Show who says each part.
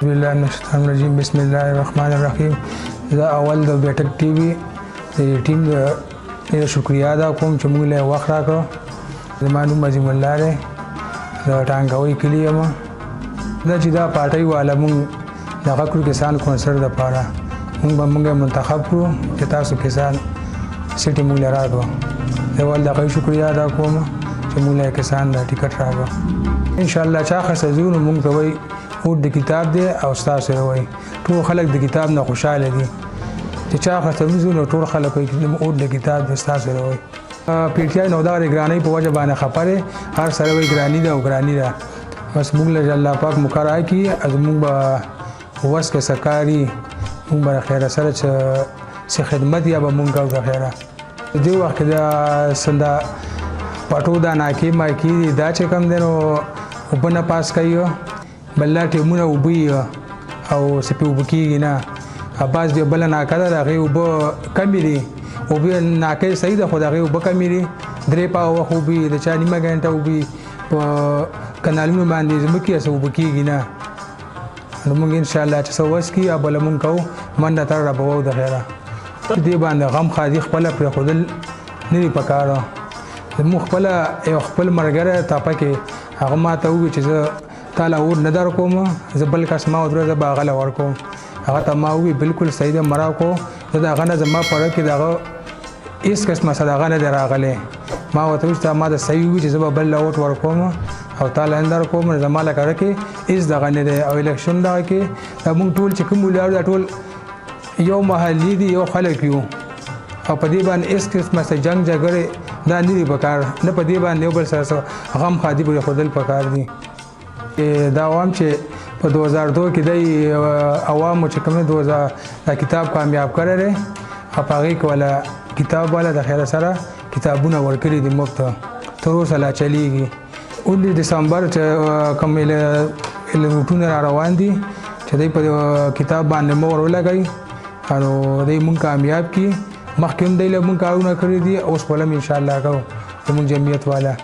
Speaker 1: بالله من الشیطان الرجیم بسم الله الرحمن الرحیم. زه اول د بیټک ټي وي د ټیم ډېره شکریا ادا کوم چې موږ له وخت راکړو. زما نوم عظیم الله دی، د ټانګاوۍ کلي یم. دا چې دا پارټۍ والا موږ دغه کړو کسان کونسرټ دپاره موږ منتخب کړو چې تاسو کسان سیټې موږ له راکړو. زه ول د هغوی شکریا ادا کوم چې موږ له کسان د ټکټ راکړو. انشاءالله چا خسته ځو نو موږ ته وایي اوټ د کتاب دی او ستاسو سره وایي ټول خلک د کتاب نه خوشحاله دي. چې چا خسته وځو نو ټول خلک وایي اوټ د کتاب دی ستاسو سره وایي. پی ټي آی نو دغه د ګرانۍ په وجه باندې خفه دی، هر سړی وایي ګراني ده او ګراني ده. بس موږ له الله پاک موقع راکړي زموږ به وس کې څه کاري موږ به د خیره سره څه خدمت یا به موږ کوو د خیره. دې وخت کې د سنده پټو دا ناکې ماکې دي دا چې کوم دی نو اوبه نه پاس کوي بل دا ټیمونه اوبه او څه پې اوبه کېږي نه. بعض د بله ناکه ده د هغې اوبه کمې دي، اوبه ناکې صحیح ده خو د هغې اوبه کمې دي. 3 پاوه وخت اوبه د چا نیمه ګنټه اوبه په کنالونو باندې ځمکې څه اوبه کېږي نه. نو موږ انشاءالله چې څه وس کړي او بله موږ کوو منډه تړ رابوو د خیره. دې باندې غم خادي خپله پرېښودل نه دي پکاره. زموږ خپله یو خپل ملګری تاپه کې هغه ما ته وویل چې زه تا له اور نه در کوم، زه بل کس ما ودره زه به هغه له ورکوم. هغه ته ما وویل بالکل صحیح ده مه راکړو، زه د هغه نه زما په اړه کې د هغه هېڅ قسمه صدقه نه دی راغلی. ما ورته وویل چې تا ما ته صحیح وویل چې زه به بل له اوټ ورکوم او تا له نه در کوم، زما له کړه کې هېڅ دغه نه دی. او الیکشن دغه کې دا موږ ټول چې کوم ولاړو دا ټول یو محلي دي، یو خلک یو او په دې باندې هېڅ قسمه څه جنګ جګړې دا نه دي پکار، نه په دې باندې یو بل سره غم خادي پرېښودل پکار دي. دا عوام چې په 2002 کې دی عوامو چې کوم دا کتاب کامیاب کړی دی او په هغې کې والا کتاب والا د خیره سره کتابونه ورکړي دي موږ ته تر اوسه لا چلیږي. 19 دسمبر چې کوم روټونه را روان دي چې دی په کتاب باندې مور ولګوي او دی موږ کامیاب کړي. مخکې هم دی له موږ کارونه کړي دي، اوس به هم انشاءالله کوو زموږ جمعیت والا.